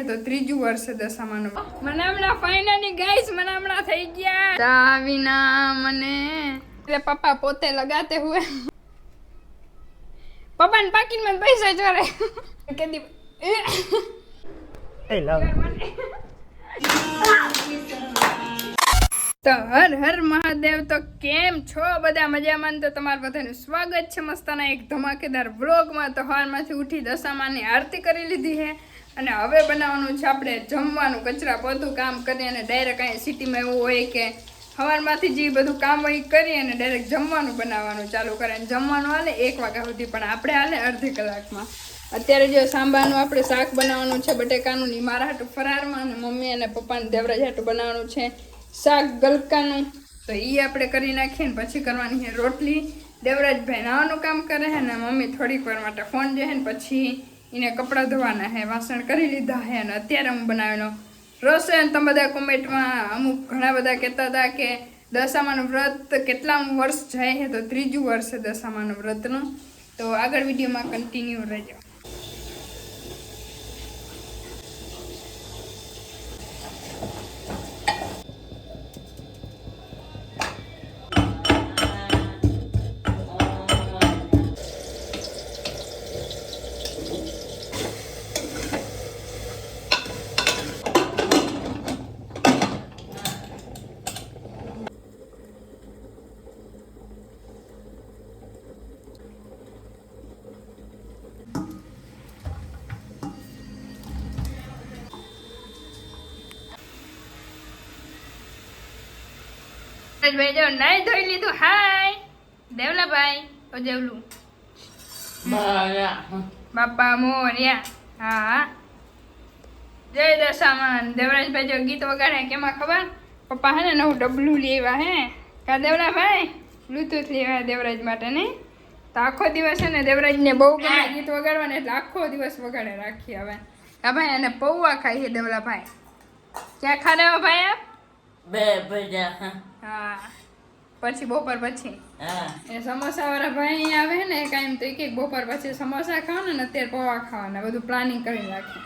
તો ત્રીજું વર્ષ દશામાનું મને હમણાં ફાઇનલી ગાઈસ મને હમણાં થઈ ગયા ચાવીના મને એટલે પપ્પા પોતે લગાતે હુએ પપ્પાને પાકીટ માં પૈસા ચોરે કેદી એ લાવ તો હર હર મહાદેવ તો કેમ છો બધા મજામાં તો તમારું બધાનું સ્વાગત છે મસ્તાના એક ધમાકેદાર વ્લોગમાં તો હાલમાંથી ઉઠી દશામાની આરતી કરી લીધી છે અને હવે બનાવવાનું છે આપણે જમવાનું કચરા બધું કામ કરી અને ડાયરેક્ટ અહીં સિટીમાં એવું હોય કે સવારમાંથી જે બધું કામ હોય કરી અને ડાયરેક્ટ જમવાનું બનાવવાનું ચાલુ કરે અને જમવાનું હાલે 1 વાગ્યા સુધી પણ આપણે હાલે અડધી કલાકમાં અત્યારે જો સાંભારનું આપણે શાક બનાવવાનું છે બટેકાનું ની મારા હાટું ફરારમાં અને મમ્મી અને પપ્પાને દેવરાજ હાટું બનાવવાનું છે શાક ગલકાનું તો એ આપણે કરી નાખીએ ને પછી કરવાની છે રોટલી દેવરાજભાઈ નાવાનું કામ કરે છે ને મમ્મી થોડીક વાર માટે ફોન જોશે ને પછી એને કપડાં ધોવાના છે વાસણ કરી લીધા છે અને અત્યારે હું બનાવેલો રસોઈ તમે બધા કોમેન્ટમાં અમુક ઘણા બધા કહેતા હતા કે દશામાનું વ્રત કેટલામું વર્ષ જાય છે તો ત્રીજું વર્ષ છે દશામાનું વ્રતનું તો આગળ વિડીયોમાં કન્ટિન્યુ રહેજો ભાઈ જો નાઈ ધોઈ લીધું હાય દેવલાભાઈ ઓ દેવલું બાપા મોર્યા હા જય દશામાન દેવરાજભાઈ જો ગીત વગાડે કેમાં ખબર પપ્પા હે ને નવું ડબલું લેવા હે કા દેવલાભાઈ બ્લૂટૂથ લેવા દેવરાજ માટે ને તો આખો દિવસ છે ને દેવરાજને બહુ ગમે ગીત વગાડવાને એટલે આખો દિવસ વગાડે રાખી હવે હા ભાઈ અને પૌવા ખાઈ છે દેવલાભાઈ ક્યાં ખાને હો ભાઈ આપ બે ભજા હા પછી બપોર પછી એ સમોસા વાળા ભાઈ આવે ને કાયમ તો એક બપોર પછી સમોસા ખાવાના ને અત્યારે પૌવા ખાવાના બધું પ્લાનિંગ કરી રાખે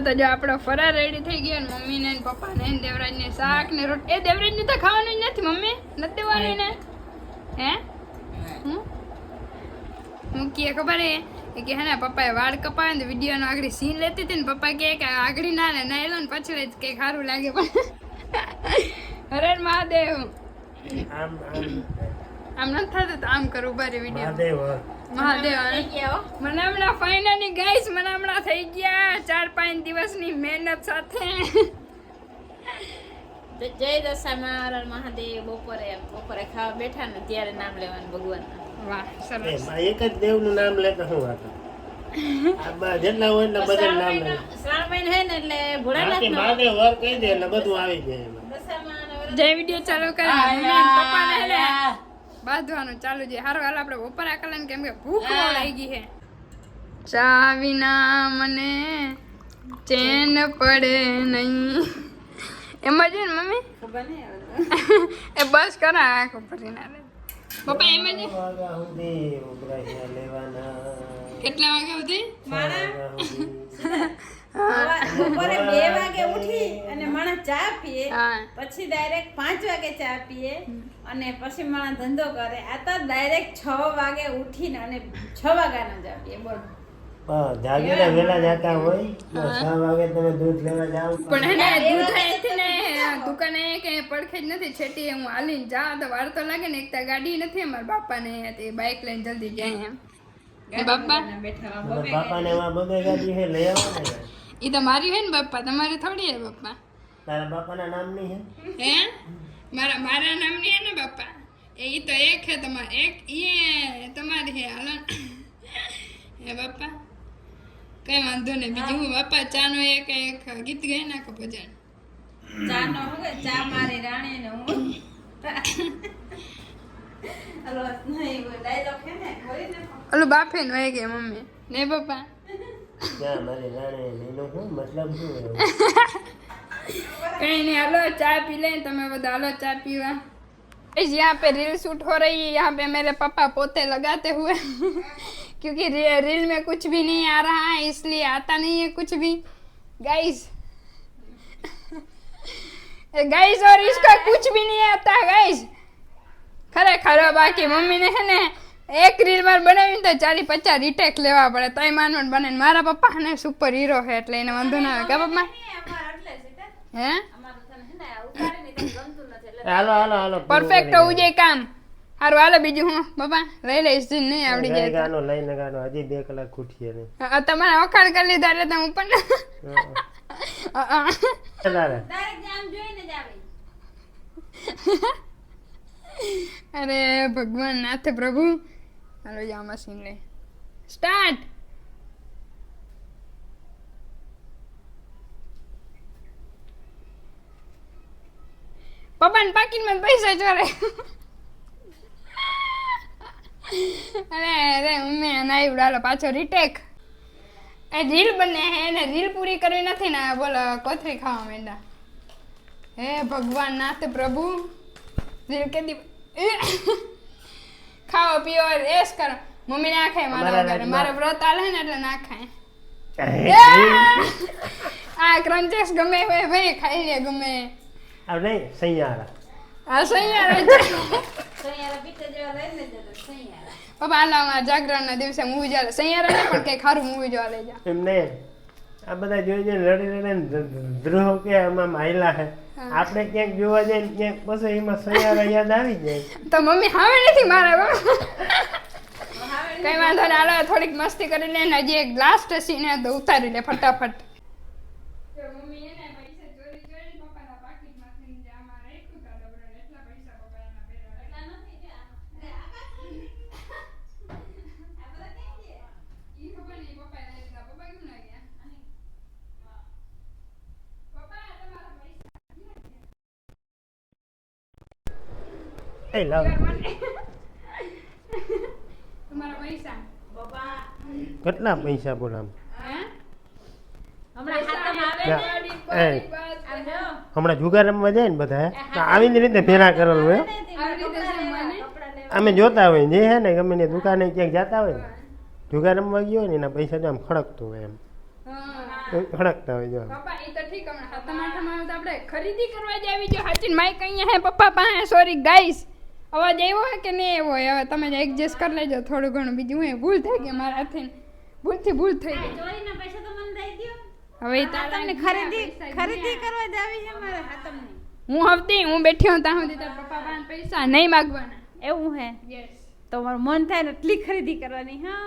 તો જો આપણો ફરાર રેડી થઈ ગયો ને મમ્મી ને પપ્પા ને દેવરાજ ને શાક ને રોટી એ દેવરાજ ને તો ખાવાનું જ નથી મમ્મી નથી દેવાનું ને હે મૂકીએ ખબર હે કે હે ને પપ્પાએ વાળ કપાય ને વિડીયો નો આગળ સીન લેતી હતી ને પપ્પા કે આગળ ના લે ના એલો ને પછી જ કઈ સારું લાગે પણ હરે મહાદેવ આમ નથી થતું તો આમ કરું બારે વિડીયો મહાદેવ મને હમણાં ફાઇનલી ગાઈસ મને હમણાં થઈ ગયા 4-5 દિવસની મહેનત સાથે જય દશામાં મહાદેવ બપોરે ખાવા બેઠા ને ત્યારે નામ લેવાનું ભગવાન વાહ સરસ એક જ દેવનું નામ લેતા હું વાત જેટલા હોય એટલે બધા નામ લે શ્રાવણ મહિનો હે ને એટલે ભોળાનાથ મહાદેવ વર કહી દે એટલે બધું આવી જાય એમાં જય વિડીયો ચાલુ કરે પપ્પાને હે બાંધવાનું ચાલુ છે હારો હાલ આપણે બપોર આકલાને કેમ કે ભૂખ લાગી ગઈ છે ચા વિના મને ચેન પડે નહીં એમાં છે ને મમ્મી ખબર નહીં એ બસ કરા આખો ભરી ના રે પપ્પા એમ જ કેટલા વાગ્યા સુધી બપોરે 2 વાગે ઉઠી અને માણસ ચા પીએ પછી ડાયરેક્ટ 5 વાગે ચા પીએ અને પછી માણસ ધંધો કરે આ તો ડાયરેક્ટ 6 વાગે ઉઠીને અને 6 વાગ્યાના ચા પીએ બોલ જાગીને વેલા જાતા હોય 6 વાગે તમે દૂધ લેવા જાવ પણ હે ને દૂધ અહીંથી ને દુકાને કે પડખે જ નથી છેટી હું હાલીને જા તો વાર તો લાગે ને એકતા ગાડી નથી અમારા બાપાને તે બાઇક લઈને જલ્દી જાય એમ બાપા બાપાને એમાં બબે ગાડી હે લઈ આવવાને ઈ તો મારી હે ને બાપા તમારી થોડી હે બાપા તારા બાપાના નામ નહીં હે મારા નામની હે ને બાપા ઈ તો એક હે તમારે એક ઈ તમારી હે હાલો હે બાપા કઈ વાંધો નહીં બીજું હું બાપા ચાનો એક ગીત ગાઈ નાખો ભજન ચા નો ચા મારી રાણી ને હું હલો નહીં ડાયલોગ હે ને બોલી ને ઓલું બાફે નો કે મમ્મી ને પપ્પા ના મારી રાણી એનો શું મતલબ શું એવો? कहीं नहीं, हेलो चाय पी लें तो मैं बता लो चाय पीवा। इस यहाँ पे रील शूट हो रही है, यहाँ पे मेरे पापा पोते लगाते हुए क्योंकि रील में कुछ भी नहीं आ रहा है इसलिए आता नहीं है कुछ भी गाइस गाइस और इसका कुछ भी नहीं आता गाइस खरेखर बाकी मम्मी ने है ने एक રીલ માર બનાવીને તો 40-50 રીટેક લેવા પડે તોય માનવટ બને ને મારા પપ્પા ને સુપર હીરો છે એટલે એને વાંધો ના આવે કે પપ્પા હે હાલો હાલો હાલો પરફેક્ટ હોવું જોઈએ કામ હારું હાલો બીજું હું પપ્પા લઈ લઈશ જીન નહીં આવડી જાય ગાનો લઈને ગાનો હજી 2 કલાક ખૂટીએ નહીં તમારે વખાણ કરી લીધા એટલે તમે પણ તારે ડાયરેક્ટ જામ જોઈને જ આવે અરે ભગવાન નાથ પ્રભુ હાલો જા મશીન લે સ્ટાર્ટ પપ્પાને પાકીટમાં પૈસા ચોરે અરે અરે મમ્મી નાઈ ઉડાલો પાછો રીટેક એ રીલ બને હે એને રીલ પૂરી કરવી નથી ને બોલો કોથળી ખાવા માંડ્યા હે ભગવાન નાથ પ્રભુ રીલ કે દી ખાઓ પીઓ રેસ કરો મમ્મી ના ખાય મારા વગર મારે વ્રત આલે ને એટલે ના ખાય આ ક્રંચેસ ગમે હોય ભાઈ ખાઈ લે ગમે આ નહીં સૈયારા આ સૈયારા સૈયારા પીતે જેવા લઈને જતો સૈયારા પપ્પા હાલો અમારા જાગરણના દિવસે મૂવી જોવા સૈયારા ને પણ કઈ ખારું મૂવી જોવા લઈ જા એમ નહીં આ બધા જોઈ જોઈને રડી રડીને ધ્રુવ કે આમાં માયલા હે આપણે ક્યાંક જોવા જાય ને ક્યાંક પછી એમાં સૈયારા યાદ આવી જાય તો મમ્મી હાવે નથી મારા કઈ વાંધો ને હાલો થોડીક મસ્તી કરી લે ને હજી એક લાસ્ટ સીન હે તો ઉતારી લે ફટાફટ મમ્મી એને પૈસા ચોરી ચોરી પપ્પાના પાકીટમાંથી જામાં રાખ્યું તા ડબરાને એટલા પૈસા પપ્પા એના પહેલા એટલા નથી જો આ બધા કેમ છે ઈ ખબર નહીં પપ્પા લઈ લીધા પપ્પા કેમ ના ગયા પપ્પા તમારા પૈસા એ લાવ તમારા પૈસા બાબા કેટલા પૈસા બોલામ હે હમણાં હાથમાં આવે ના. ને એ આમ જો હમણાં જુગાર રમવા જાય ને બધા તો આવીને રીતે ભેરા કરેલું હોય આવી રીતે જમવાને? કપડા લેવા અમે જોતા હોય જે હે ને ગમે ને દુકાને ક્યાંક જતા હોય ને જુગાર રમવા ગયો હોય ને એના પૈસા જો આમ ખડકતું હોય એમ હા ખડકતા હોય જો પપ્પા એ તો ઠીક હમણાં હાથમાં આવે તો આપણે ખરીદી કરવા જ આવી જો હાચીન માઈક અહીંયા હે પપ્પા પાસે સોરી ગાઈસ અવાજ આવ્યો હે કે નહીં આવ્યો હવે તમે એડજસ્ટ કરી લેજો થોડું ઘણું બીજું હું ભૂલ થઈ ગઈ મારાથી ભૂલ થઈ ગઈ ચોરીના પૈસા તો મને દઈ દ્યો હવે ઈ તારા તમને ખરીદી કરવા જ આવી છે મારે હાથમની હું બેઠી હું ત્યાં સુધી તારા પપ્પા પાસે પૈસા નહીં માંગવાના એવું હે યસ તો મારું મન થાય ને એટલી ખરીદી કરવાની હા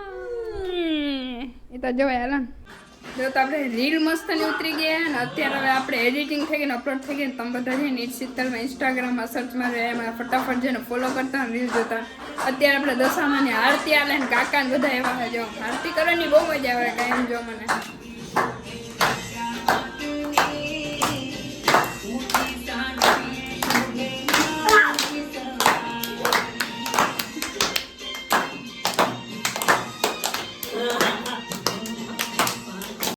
એ તો જોવાય હાલો જો તો આપણે રીલ મસ્ત ને ઉતરી ગયા અને અત્યારે હવે આપણે એડિટિંગ થઈ ગઈને અપલોડ થઈ ગઈ તમે બધા જઈને શીતલમાં ઇન્સ્ટાગ્રામમાં સર્ચ મારે એમાં ફટાફટ જઈને ફોલો કરતા રીલ જોતા અત્યારે આપણે દશામાની આરતી આલે ને કાકા ને બધા એવા જો આરતી કરવાની બહુ મજા આવે કાંઈ એમ જો મને